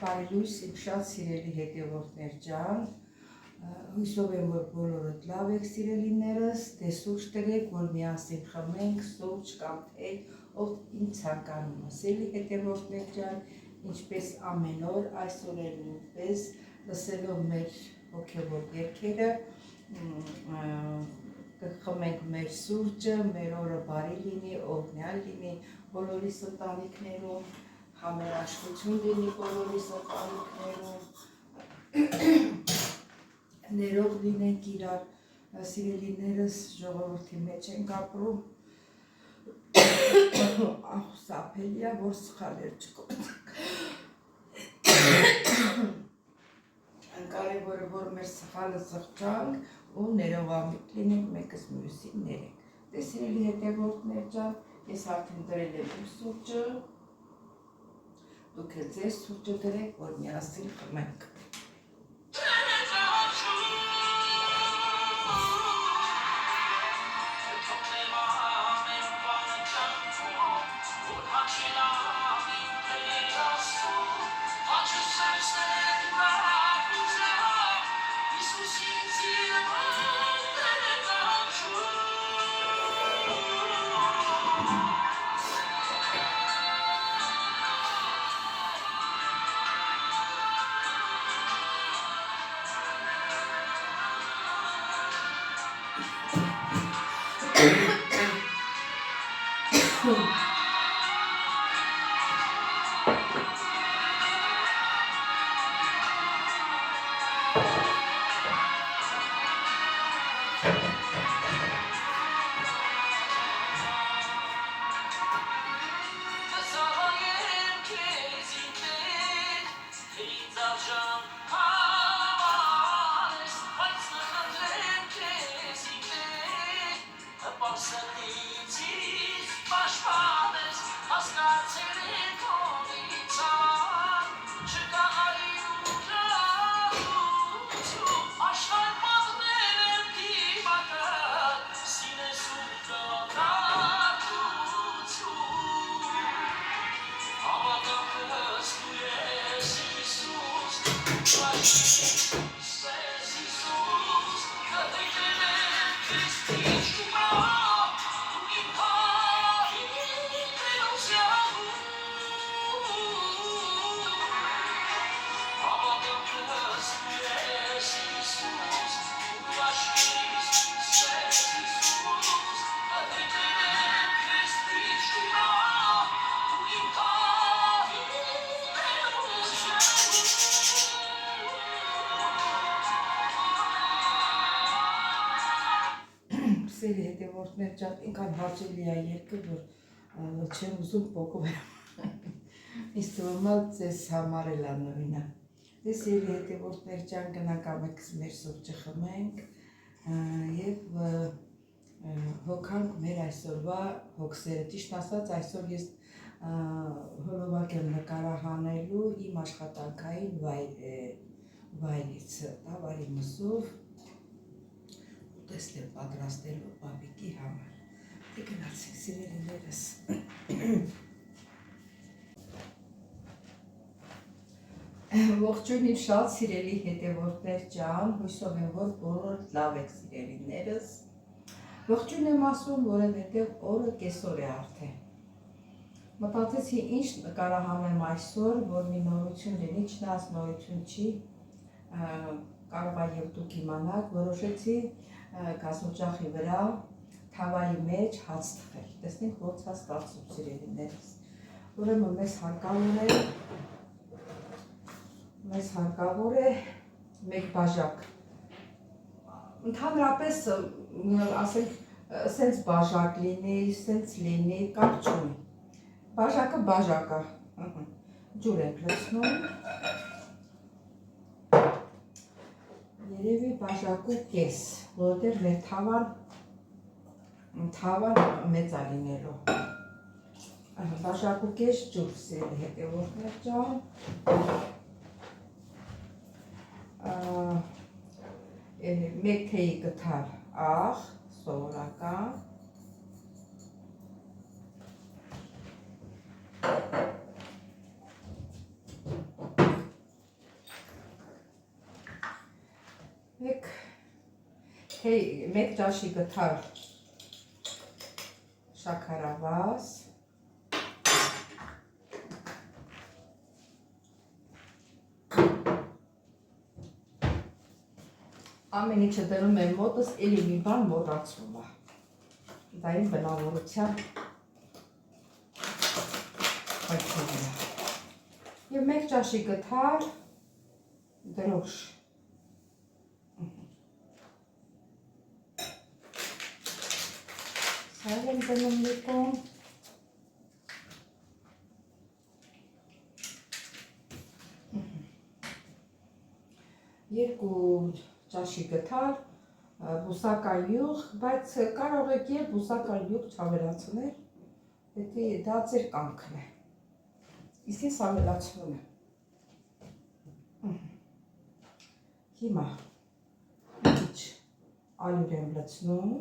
Բարելույս իմ շատ սիրելի հետևորդներ ջան, հույսով եմ, որ բոլորդ լավ եք սիրելիներս, դե սուրճ տվեք, որ միասին խմենք սուրճ կամ թե ով ինչ ցանկանում է, սիրելի հետևորդներ ջան, ինչպես ամեն օր, այսօր էլ նույնպես լսելով մեր հոգևոր երգերը, կխմենք մեր սուրճը, մեր օրը բարի լինի, օրհնյալ լինի բոլորիս ընտանիքներում, համերաշխություն լինի բոլորիս ընտանիքներում, ներող լինենք իրար, սիրելիներս ժողովրդի մեջ ենք ապրում, սափելի է, որ սխալներ չկործենք, կարևորը, որ մեր սխալը սղճանք ու ներողամիտ լինենք մեկս մյուսին ներենք, դե սիրելի հետևորդներ ջան, ես արդեն դրել եմ իմ սուրճը, դուք էլ ձեր սուրճը դրեք, որ միասին խմենք։ Սերի հետևորդներ ջան, ինքան հաճելի է երկը, որ չեմ ուզում պոկվել, իսկ թվում է ձեզ համար էլ նույնը։ Դե սերի հետևորդներ ջան, գնանք ամենքս մեր սուրճը խմենք և հոգանք մեր այսօրվա հոգսերը, ճիշտ ասած այսօր ես հոլովակ եմ նկարահանելու իմ աշխատանքային վայրից, տավարի մսով, տեսնեմ պատրաստելու պապիկի համար, դե գնացինք սիրելիներս։ Ողջույն իմ շատ սիրելի հետևորդներ ջան, հույսով եմ, որ բոլոր լավ եք սիրելիներս, ողջույն եմ ասում, որովհետև օրը կեսօր է արդեն։ Մտածեցի ինչ նկարահանեմ այսօր, որ մի նորություն լինի, չնայած նորություն չի, կարող է և դուք իմանաք, որոշեցի գազօջախի վրա թավայի մեջ հաց թխել։ Տեսնենք ոնց է ստացվում սիրելիներս։ Ուրեմն մեզ հարկավոր է մեկ բաժակ։ Ընդհանրապես ասենք սենց բաժակ լինի, սենց լինի, կապ չունի։ Բաժակը բաժակա։ Ջուր ենք լցնում։ Երևի բաժակու կես, որտեղ մեր թավան մեծ է լինելու։ Բաժակու կես ջուր սիրելի հետևորդներ ջան։ Մեկ թեյի կթար աղ, սովորական։ Մեկ ճաշի կթար շաքարավազ, ամեն ինչը դնում եմ մոտս, էլի մի բան մոռացվում է, դա իմ բնավորության խնդիրն է, և մեկ ճաշի կթար դրոշ, Սայլ եմ դնում նիկում, երկու ճաշի կթար, բուսական յուղ, բայց կարող եք և բուսական յուղ չավելացնել, պետք է դա ձեր կամքն է, իսկ ես ավելացնում եմ, հիմա ինչ ալյուր եմ լցնում,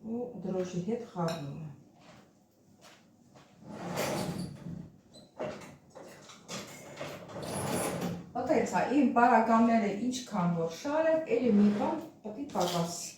ու դրոշի հետ խառնում եմ։ Ոտեցա, իմ պարագամները ինչքան որ շարեմ, էլի մի բան պետք է պակասի։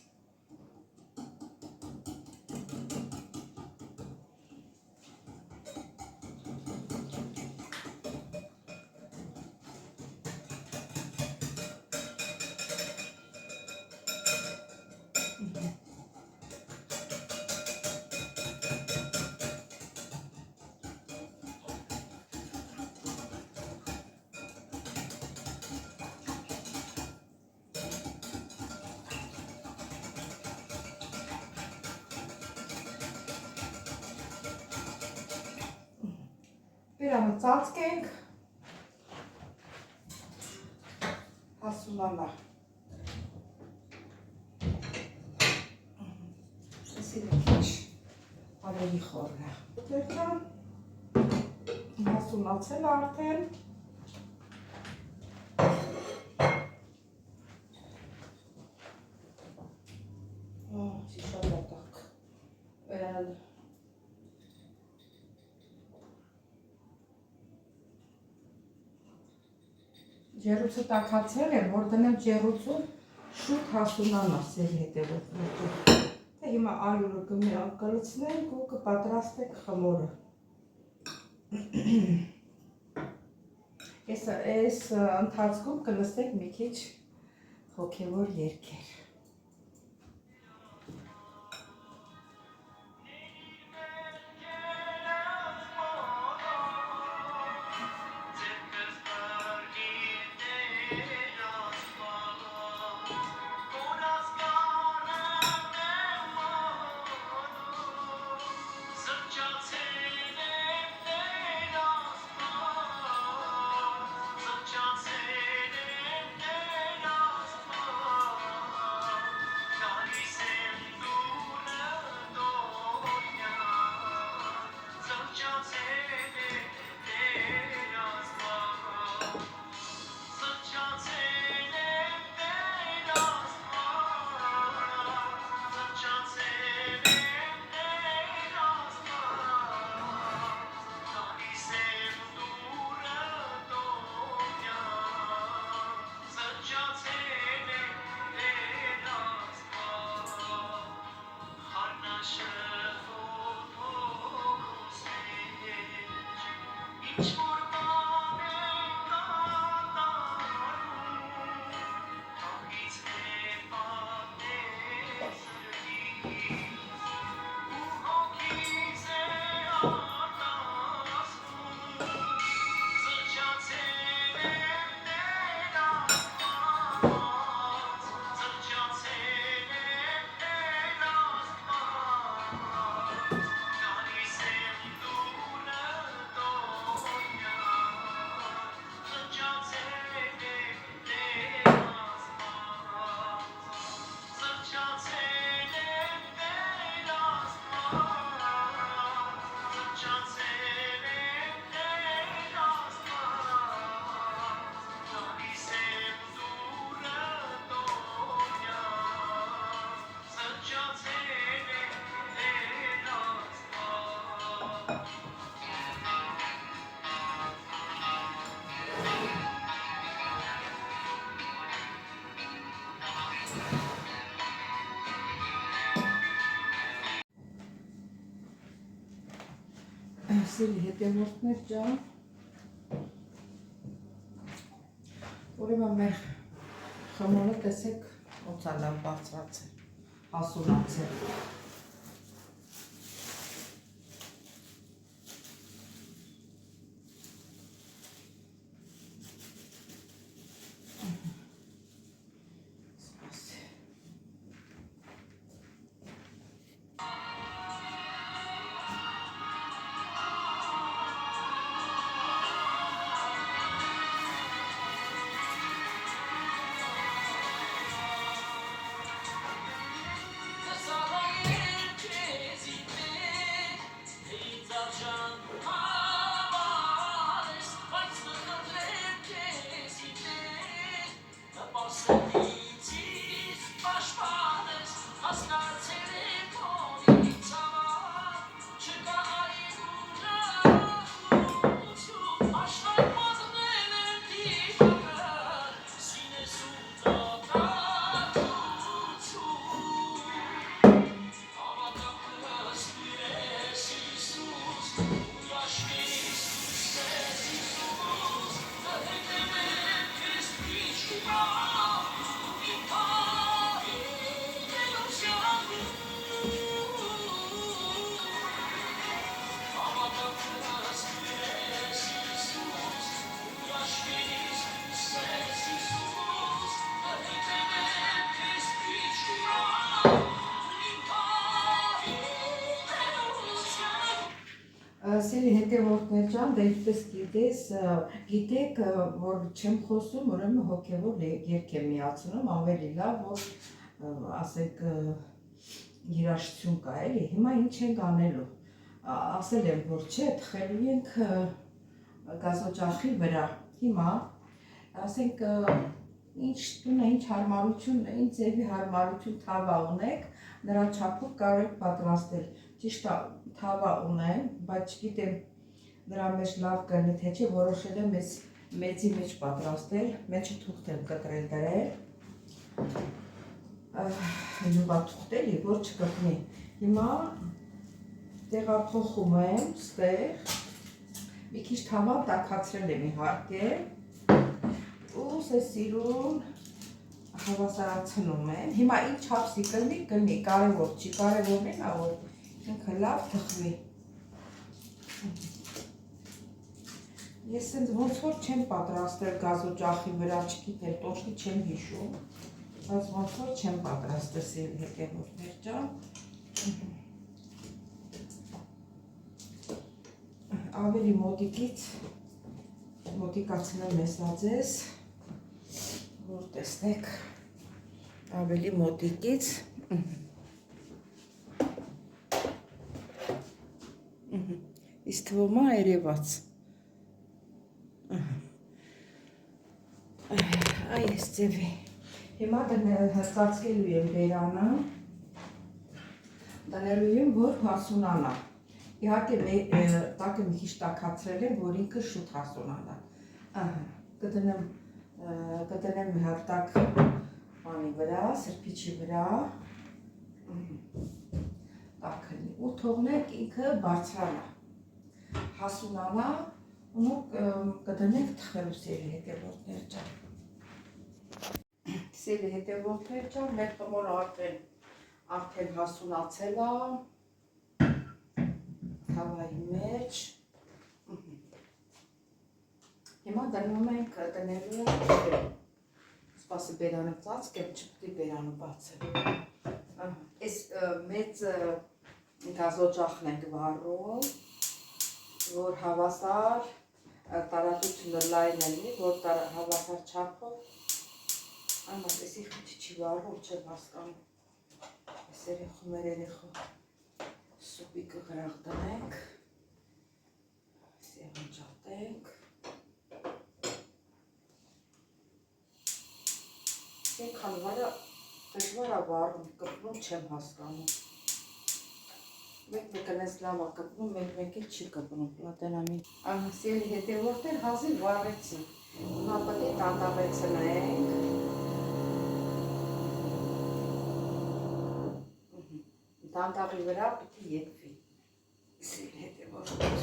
Բերանը ծածկենք, հասունանա, ասին քիչ ավելի խորն է, ուտերքան, հասունացել արդեն, շիշալատակ, ջեռուցը տաքացել եմ, որ դնեմ ջեռուցում շուտ հասունանա սերի հետևորդներ։ Հիմա ալյուրը կլցնենք ու կպատրաստենք խմորը։ Այս ընթացքում կլսենք մի քիչ հոգևոր երգեր։ Սիրելի հետևորդներ ջան, ուրեմն մեր խմորը տեսեք ոնց է լավ բարձրացել, հասունացել։ Սիրելի հետևորդներ ջան, դե ինչպես գիտեք, որ չեմ խոսում, ուրեմն հոգևոր երգ եմ միացնում, ավելի լավ, որ ասենք երաժշտություն կա էլի, հիմա ինչ ենք անելու, ասել եմ, որ չէ, թխելու ենք գազօջախի վրա, հիմա, ասենք, ինչ տունը, ինչ հարմարություն, ինչ ձևի հարմարություն թավա ունեք, նրա չափով կարող եք պատրաստել, ճիշտ է, թավա ունեմ, բայց չգիտեմ նրա մեջ լավ կլինի, թե չէ, որոշել եմ մեծի մեջ պատրաստել, մեջը թուղթ եմ կտրել դրել, յուղաթուղթ էլի, որ չկպնի։ Հիմա տեղափոխում եմ ստեղ, մի քիչ թավան տաքացրել եմ իհարկե, ու սիրուն հավասարացնում եմ։ Հիմա ինչ չափսի կլինի, կարևոր չի, կարևորն է, որ ինքը լավ թխվի։ Ես ոնց որ չեմ պատրաստել գազօջախի վրա, չգիտեմ, տոշտի չեմ հիշում, բայց ոնց որ չեմ պատրաստել սիրելի հետևորդներ ջան։ Ավելի մոտիկացնեմ մեզնաձեզ, որ տեսնեք ավելի մոտիկից։ Իսկ թվում է երևաց։ Այս ձևի։ Հիմա ծածկելու եմ բերանը, դնելու եմ, որ հասունանա։ Իհարկե տակը մի քիչ տաքացրել եմ, որ ինքը շուտ հասունանա։ Կդնեմ մի հատ տակ բանի վրա, սրբիչի վրա, տաքնի ու թողնենք ինքը բարձրանա, հասունանա ու կդնենք թխելու սիրելի հետևորդներ ջան։ Սիրելի հետևորդներ ջան, մեր խմորը արդեն հասունացել է թավայի մեջ։ Հիմա դնելու ենք, սպասի բերանը ծածկեմ, չպետք է բերանը բացել։ Այս մեծ գազօջախն ենք վառում, որ հավասար տարածությունը լայն լինի, որ հավասար չափով այսի խիչի չի վառում, չեմ հասկանում։ Այս երեխու, մեր երեխու սուպիկը գրաղ տնենք, սեղանջատենք։ Ենքան դժվար է վառում, կպնում չեմ հասկանում։ Մեկ-մեկն ես լավ է կպնում, մեկ-մեկը չի կպնում, պլատենամին։ Սիրելի հետևորդներ, հազիվ վառեցի, հիմա պետք է տանտաղեցնենք։ Տանտաղի վրա պետք է եկվի, սիրելի հետևորդներ։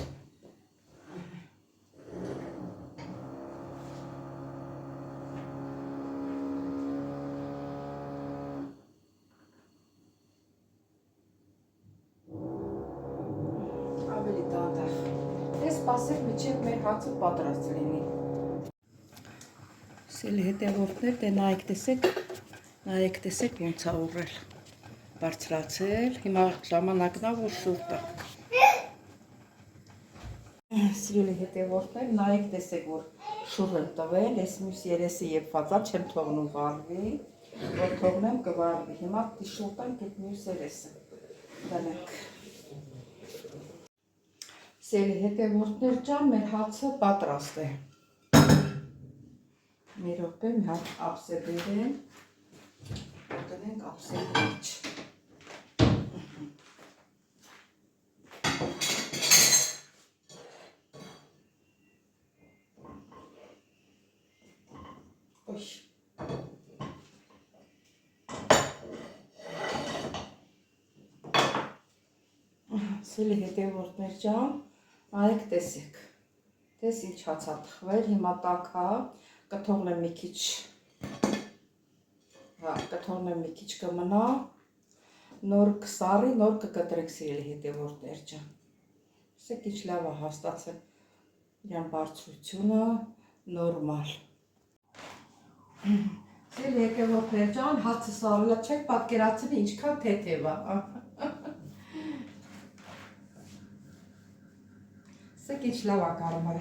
սպասենք, մինչև մեր հացը պատրաստ լինի։ Սիրելի հետևորդներ, դե նայեք տեսեք ոնց է ուռել, բարձրացել, հիմա ժամանակն է, որ շուռ տա։ Սիրելի հետևորդներ, նայեք տեսեք, որ շուռ եմ տվել, ես մյուս երեսը եփված է, չեմ թողնում վառվի, որ թողնեմ կվառվի, հիմա շուռ տանք այդ մյուս երեսը, դնենք։ Սիրելի հետևորդներ ջան, մեր հացը պատրաստ է։ Մի րոպե, մի հատ ափսե բերեմ, տնենք ափսե մեջ։ Սիրելի հետևորդներ ջան, նայեք տեսեք, տես ինչ հաց է թխվել, հիմա տաք է, կթողնեմ մի քիչ կմնա, նոր կսառի, նոր կկտրեք սիրելի հետևորդներ ջան, տեսեք ինչ լավ է հաստացել իրան բարձրությունը, նորմալ։ Սիրելի հետևորդներ ջան, հացը սառելա, չեք պատկերացնի ինչքան թեթև է։ Սեք ինչ լավ է կարմրի,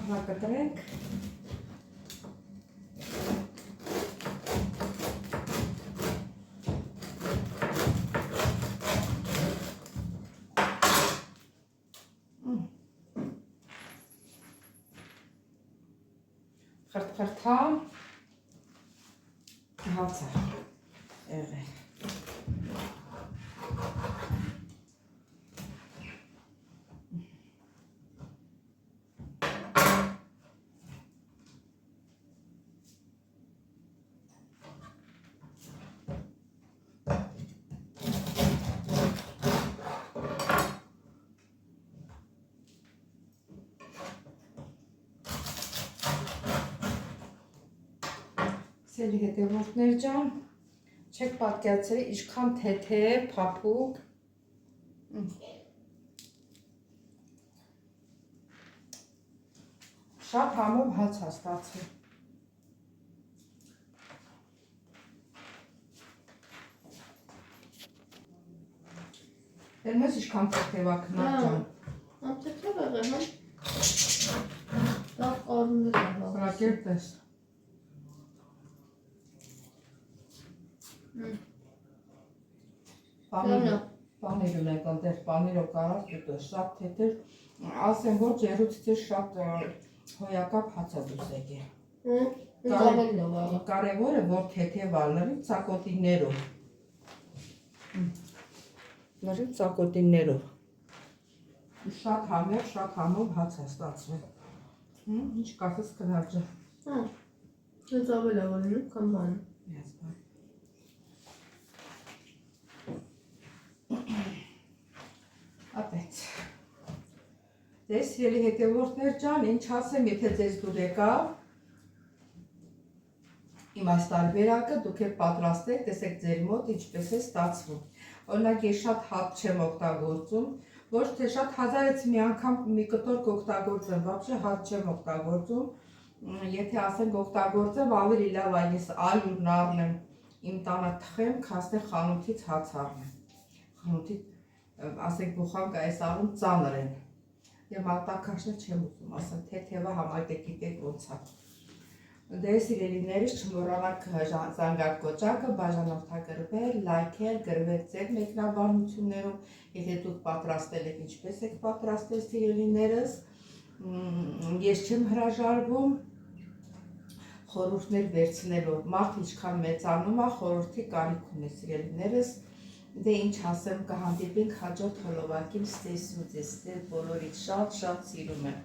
հա կտրենք, խրթխրթամ, հաց է եղել։ Սիրելի հետևորդներ ջան, չեք պատկերացրի ինչքան թեթև, փափուկ։ Շատ համով հաց է ստացվել։ Դեռ մեզ ինչքան թեթև է քնած ջան։ Թեթև եղել, հա։ Լավ կարմիր է։ Հրակեր տես։ Պանիր ունենք ընտեղ, պանիրով կարած դուտը, շատ թեթև, ասեմ որ ջերուցից շատ հոյակապ հաց է դուս եկել։ Կարևորը որ թեթև է լրիվ ծակոտիներով։ Լրիվ ծակոտիներով։ Շատ համով հաց է ստացվել։ Ինչ կասես կնար ջան։ Հա, ես ավել է որինում կամ բանը։ Ապեց։ Դե սիրելի հետևորդներ ջան, ինչ ասեմ, եթե ձեզ դուր եկավ, իմ այս տարբերակը դուք եք պատրաստեք, տեսեք ձեր մոտ ինչպես է ստացվում։ Օրինակ ես շատ հաց չեմ օգտագործում, ոչ թե շատ հազարից մի անգամ մի կտոր կօգտագործեմ, вообще հաց չեմ օգտագործում, եթե ասենք օգտագործեմ, ավելի լավ է ես ալյուրն առնեմ, իմ տանը թխեմ, քան խանութից հաց առնեմ։ Խանութից ասենք բուխանկա ես առում ծանր են և մարտակաշնը չեմ ուզում, ասեմ թեթևը համայտե գիտեք ոնց է։ Դե սիրելիներիս չմոռանաք զանգակ կոճակը, բաժանորդագրվել, լայքել, գրվել ձեր մեկնաբանություններում, եթե դուք պատրաստել եք, ինչպես եք պատրաստել սիրելիներս, ես չեմ հրաժարվում խորհուրդներ վերցնելով, մարդ ինչքան մեծանում է, խորհրդի կարիք ունի սիրելիներս, դե ինչ ասեմ, կհանդիպենք հաջորդ հոլովակին, ստեսու ձեզ, բոլորից շատ սիրում եմ։